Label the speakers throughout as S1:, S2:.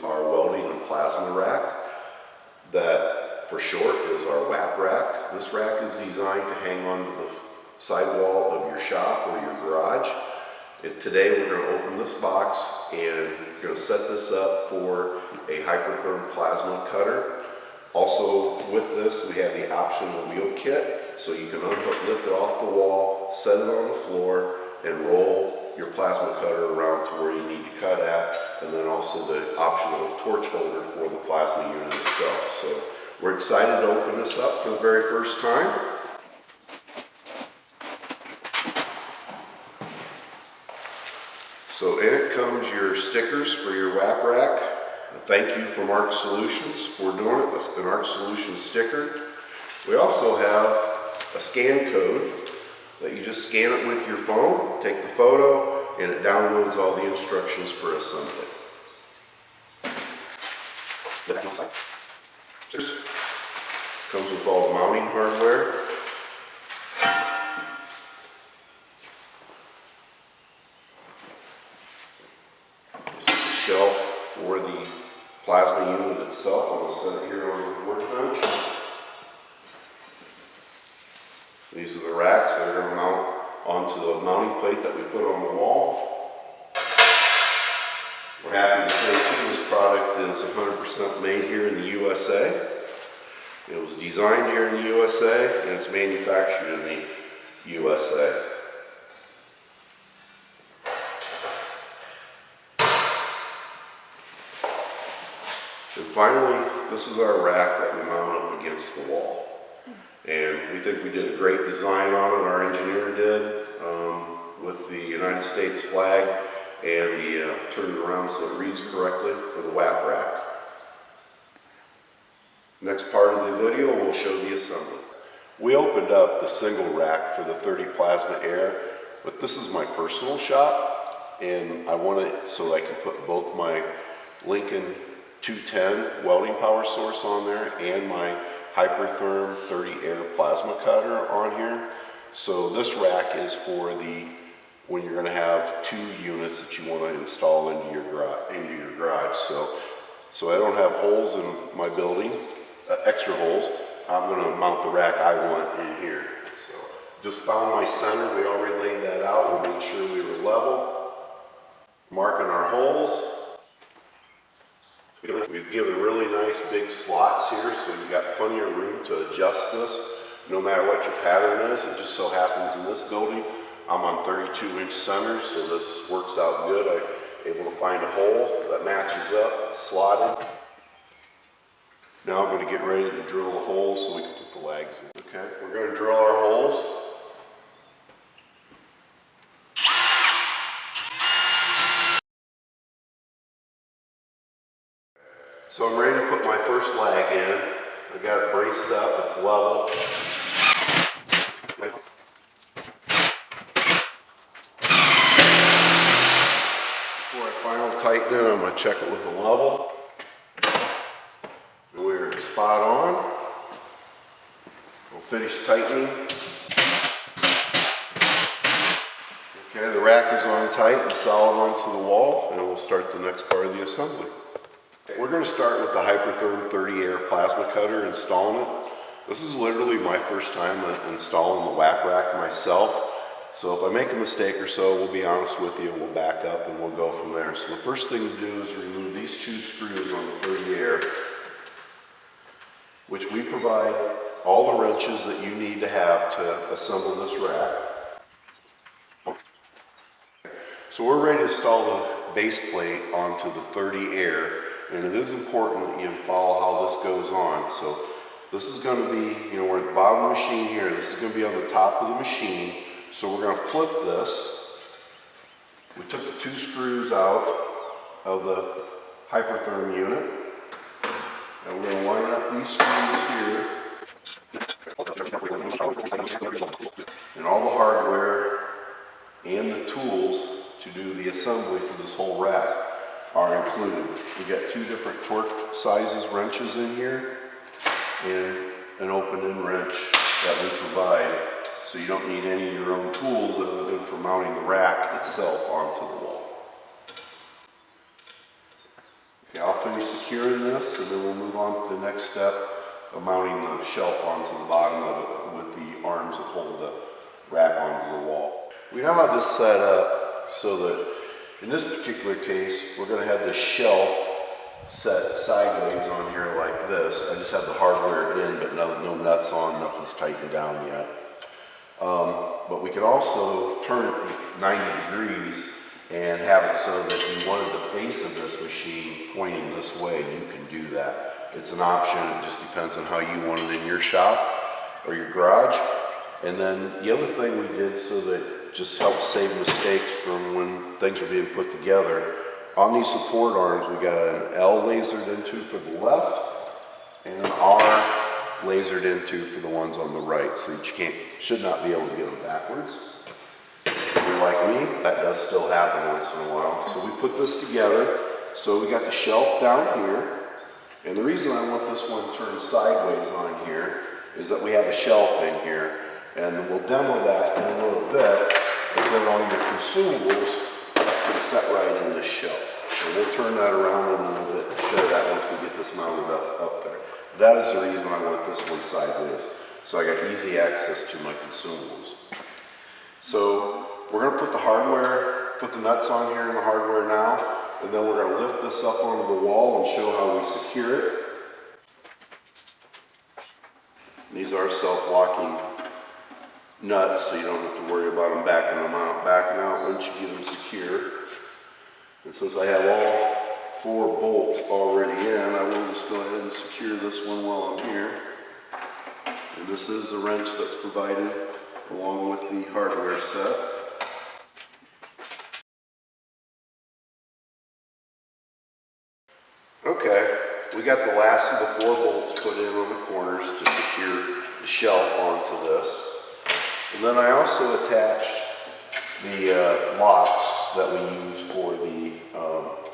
S1: our welding and plasma rack. That, for short, is our WAP rack. This rack is designed to hang onto the sidewall of your shop or your garage. And today we're going to open this box and we're going to set this up for a hypertherm plasma cutter. Also with this we have the optional wheel kit, so you can lift it off the wall, set it on the floor, and roll your plasma cutter around to where you need to cut at, and then also the optional torch holder for the plasma unit itself. So we're excited to open this up for the very first time. So in it comes your stickers for your WAP rack. Thank you from ARC Solutions for doing it. That's an ARC Solutions sticker. We also have a scan code that you just scan it with your phone, take the photo, and it downloads all the instructions for assembly. Comes with all the mounting hardware. Shelf for the plasma unit itself. I'm going to set it here on the workbench. These are the racks that are going to mount onto the mounting plate that we put on the wall. We're happy to say too, this product is 100% made here in the USA. It was designed here in the USA and it's manufactured in the USA. And finally, this is our rack that we mount up against the wall. And we think we did a great design on it, our engineer did, with the United States flag, and he turned it around so it reads correctly for the WAP rack. Next part of the video, we'll show the assembly. We opened up the single rack for the 30 plasma air, but this is my personal shop, and I want it so I can put both my Lincoln 210 welding power source on there and my Hypertherm 30 air plasma cutter on here. So this rack is for when you're going to have two units that you want to install into your garage. So I don't have holes in my building, extra holes. I'm going to mount the rack I want in here. So just found my center. We already laid that out. We'll make sure we were level. Marking our holes. We've given really nice big slots here, so you've got plenty of room to adjust this no matter what your pattern is. It just so happens in this building I'm on 32-inch centers, so this works out good. I'm able to find a hole that matches up, slotted. Now I'm going to get ready to drill a hole so we can put the lags in. Okay, we're going to drill our holes. So I'm ready to put my first lag in. I got it braced up, it's level. Before I final tighten it, I'm going to check it with the level. We're spot on. We'll finish tightening. Okay, the rack is on tight and solid onto the wall, and we'll start the next part of the assembly. We're going to start with the Hypertherm 30 air plasma cutter, installing it. This is literally my first time installing the WAP rack myself. So if I make a mistake or so, we'll be honest with you, we'll back up and we'll go from there. So the first thing to do is remove these two screws on the 30 air, which we provide all the wrenches that you need to have to assemble this rack. So we're ready to install the base plate onto the 30 air. And it is important that you follow how this goes on. So this is going to be, we're at the bottom of the machine here. This is going to be on the top of the machine. So we're going to flip this. We took the two screws out of the Hypertherm unit. And we're going to line up these screws here. And all the hardware and the tools to do the assembly for this whole rack are included. We got two different torque sizes wrenches in here and an open-end wrench that we provide, so you don't need any of your own tools other than for mounting the rack itself onto the wall. Okay, I'll finish securing this, and then we'll move on to the next step of mounting the shelf onto the bottom of it with the arms that hold the rack onto the wall. We now have this set up so that in this particular case, we're going to have the shelf set sideways on here like this. I just have the hardware in, but no nuts on, nothing's tightened down yet. But we can also turn it 90 degrees and have it so that if you wanted the face of this machine pointing this way, you can do that. It's an option, it just depends on how you want it in your shop or your garage. And then the other thing we did so that just helps save mistakes from when things are being put together, on these support arms we got an L lasered into for the left and an R lasered into for the ones on the right, so that you should not be able to get them backwards. If you're like me, that does still happen once in a while. So we put this together. So we got the shelf down here, and the reason I want this one turned sideways on here is that we have a shelf in here, and we'll demo that in a little bit, and then all your consumables can set right in this shelf. So we'll turn that around in a little bit and show that once we get this mounted up there. That is the reason I want this one sideways, so I got easy access to my consumables. So we're going to put the hardware, put the nuts on here in the hardware now, and then we're going to lift this up onto the wall and show how we secure it. These are self-locking nuts, so you don't have to worry about them backing out once you get them secure. And since I have all 4 bolts already in, I will just go ahead and secure this one while I'm here. And this is the wrench that's provided along with the hardware set. Okay, we got the last of the 4 bolts put in on the corners to secure the shelf onto this. And then I also attached the locks that we use for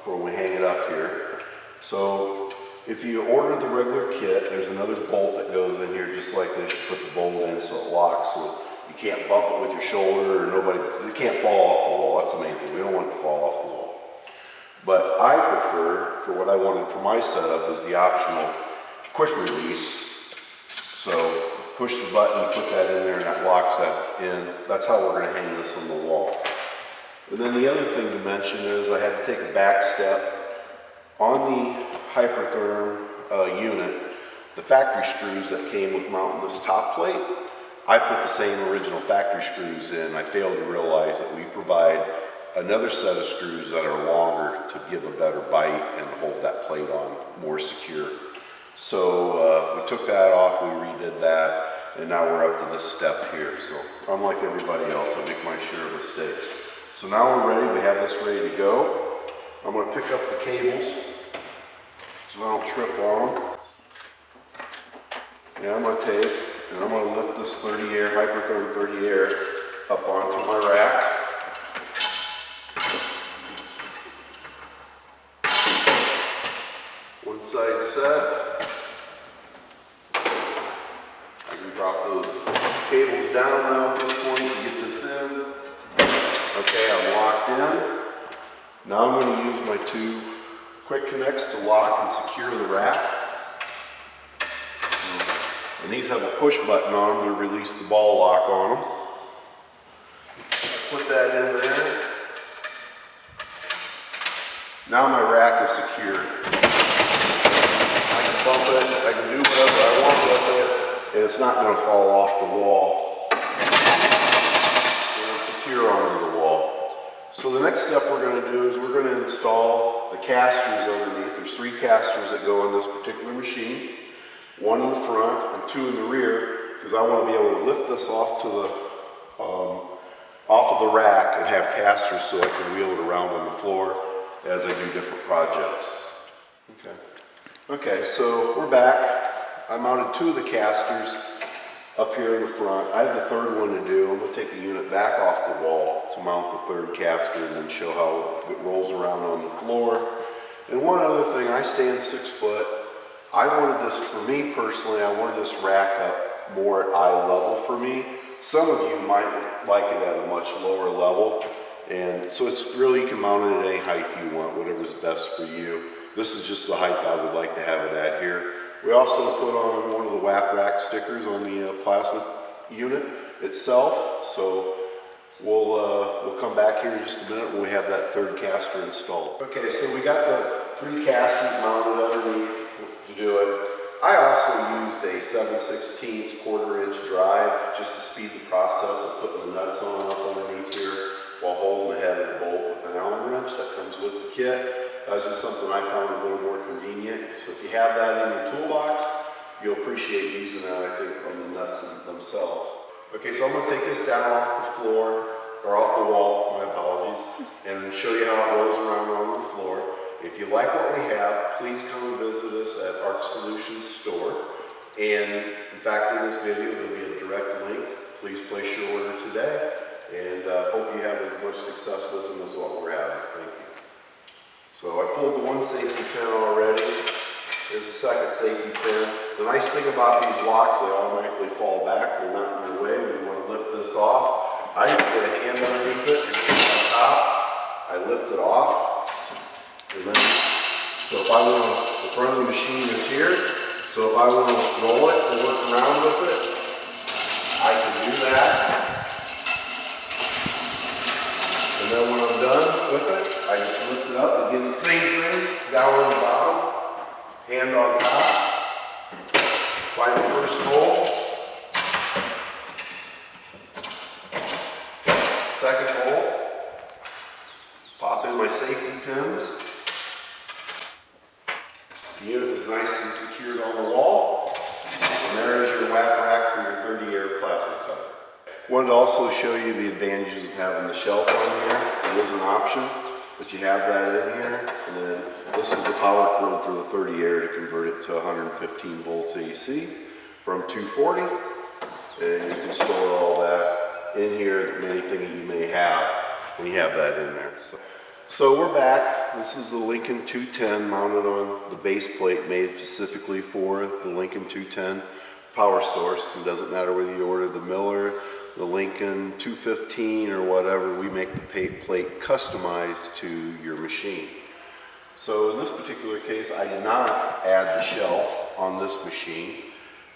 S1: when we hang it up here. So if you order the regular kit, there's another bolt that goes in here just like this. You put the bolt in so it locks, so you can't bump it with your shoulder, or it can't fall off the wall. That's the main thing. We don't want it to fall off the wall. But I prefer, for what I wanted for my setup, is the optional quick release. So push the button, put that in there, and that locks that in. That's how we're going to hang this on the wall. And then the other thing to mention is I had to take a back step. On the Hypertherm unit, the factory screws that came with mounting this top plate, I put the same original factory screws in. I failed to realize that we provide another set of screws that are longer to give a better bite and hold that plate on more secure. So we took that off, we redid that, and now we're up to this step here. So unlike everybody else, I make my share of mistakes. So now we're ready, we have this ready to go. I'm going to pick up the cables so I don't trip on them. Yeah, I'm going to take, and I'm going to lift this 30 air, Hypertherm 30 air, up onto my rack. One side set. I can drop those cables down now at this point to get this in. Okay, I'm locked in. Now I'm going to use my 2 quick connects to lock and secure the rack. And these have a push button on them to release the ball lock on them. Put that in there. Now my rack is secured. I can bump it, I can do whatever I want with it, and it's not going to fall off the wall. And it's secure onto the wall. So the next step we're going to do is we're going to install the casters underneath. There's 3 casters that go on this particular machine. 1 in the front and 2 in the rear, because I want to be able to lift this off to the off of the rack and have casters so I can wheel it around on the floor as I do different projects. Okay, so we're back. I mounted 2 of the casters up here in the front. I have the 3rd one to do. I'm going to take the unit back off the wall to mount the 3rd caster and then show how it rolls around on the floor. And one other thing, I stand 6 foot. I wanted this, for me personally, I wanted this rack up more at eye level for me. Some of you might like it at a much lower level. And so it's really, you can mount it at any height you want, whatever's best for you. This is just the height I would like to have it at here. We also put on one of the WAP rack stickers on the plasma unit itself. So we'll come back here in just a minute when we have that third caster installed. Okay, so we got the 3 casters mounted underneath to do it. I also used a 7/16 1/4-inch drive just to speed the process of putting the nuts on up underneath here while holding the head of the bolt with an Allen wrench that comes with the kit. That's just something I found a little more convenient. So if you have that in your toolbox, you'll appreciate using that, I think, on the nuts themselves. Okay, so I'm going to take this down off the floor, or off the wall, my apologies, and show you how it rolls around on the floor. If you like what we have, please come and visit us at ARC Solutions store. And in fact, in this video, there'll be a direct link. Please place your order today, and hope you have as much success with them as what we're having. Thank you. So I pulled the one safety pin already. There's a second safety pin. The nice thing about these locks, they automatically fall back. They're not in your way when you want to lift this off. I just put a hand underneath it and put it on top. I lift it off. And then, so if I want to, the front of the machine is here. So if I want to roll it and work around with it, I can do that. And then when I'm done with it, I just lift it up again, the same thing, down on the bottom, hand on top, find the first hole, second hole, pop in my safety pins. The unit is nice and secured on the wall, and there is your WAP rack for your 30-air plasma cutter. Wanted to also show you the advantages of having the shelf on here. It is an option, but you have that in here, and then this is the power cord for the 30-air to convert it to 115 volts AC from 240, and you can store all that in here, anything that you may have when you have that in there. So we're back. This is the Lincoln 210 mounted on the base plate made specifically for the Lincoln 210 power source. It doesn't matter whether you order the Miller, the Lincoln 215 or whatever, we make the plate customized to your machine. So in this particular case, I did not add the shelf on this machine.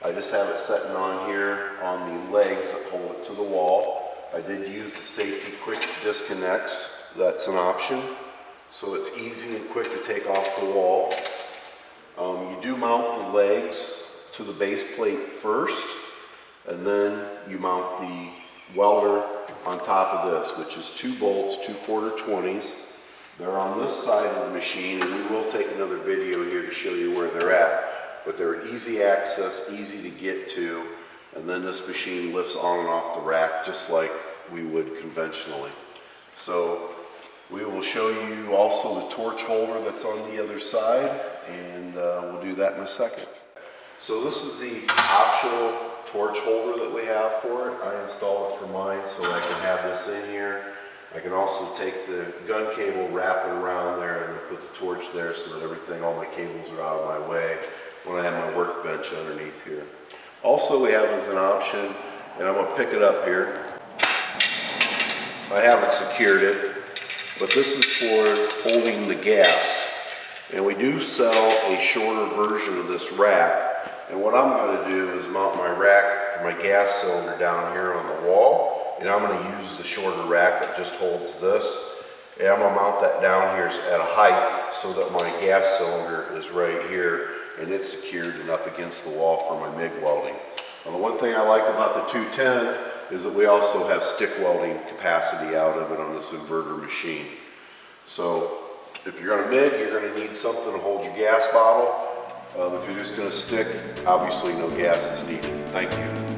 S1: I just have it sitting on here on the legs that hold it to the wall. I did use the safety quick disconnects. That's an option. So it's easy and quick to take off the wall. You do mount the legs to the base plate first, and then you mount the welder on top of this, which is 2 bolts, 2 1/4-20s. They're on this side of the machine, and we will take another video here to show you where they're at. But they're easy access, easy to get to, and then this machine lifts on and off the rack just like we would conventionally. So we will show you also the torch holder that's on the other side, and we'll do that in a second. So this is the optional torch holder that we have for it. I installed it for mine so I can have this in here. I can also take the gun cable, wrap it around there, and then put the torch there so that everything, all my cables are out of my way when I have my workbench underneath here. Also we have as an option, and I'm going to pick it up here. I haven't secured it, but this is for holding the gas. And we do sell a shorter version of this rack. And what I'm going to do is mount my rack for my gas cylinder down here on the wall. And I'm going to use the shorter rack that just holds this. And I'm going to mount that down here at a height so that my gas cylinder is right here and it's secured and up against the wall for my MIG welding. Now, the one thing I like about the 210 is that we also have stick welding capacity out of it on this inverter machine. So if you're going to MIG, you're going to need something to hold your gas bottle. If you're just going to stick, obviously no gas is needed. Thank you.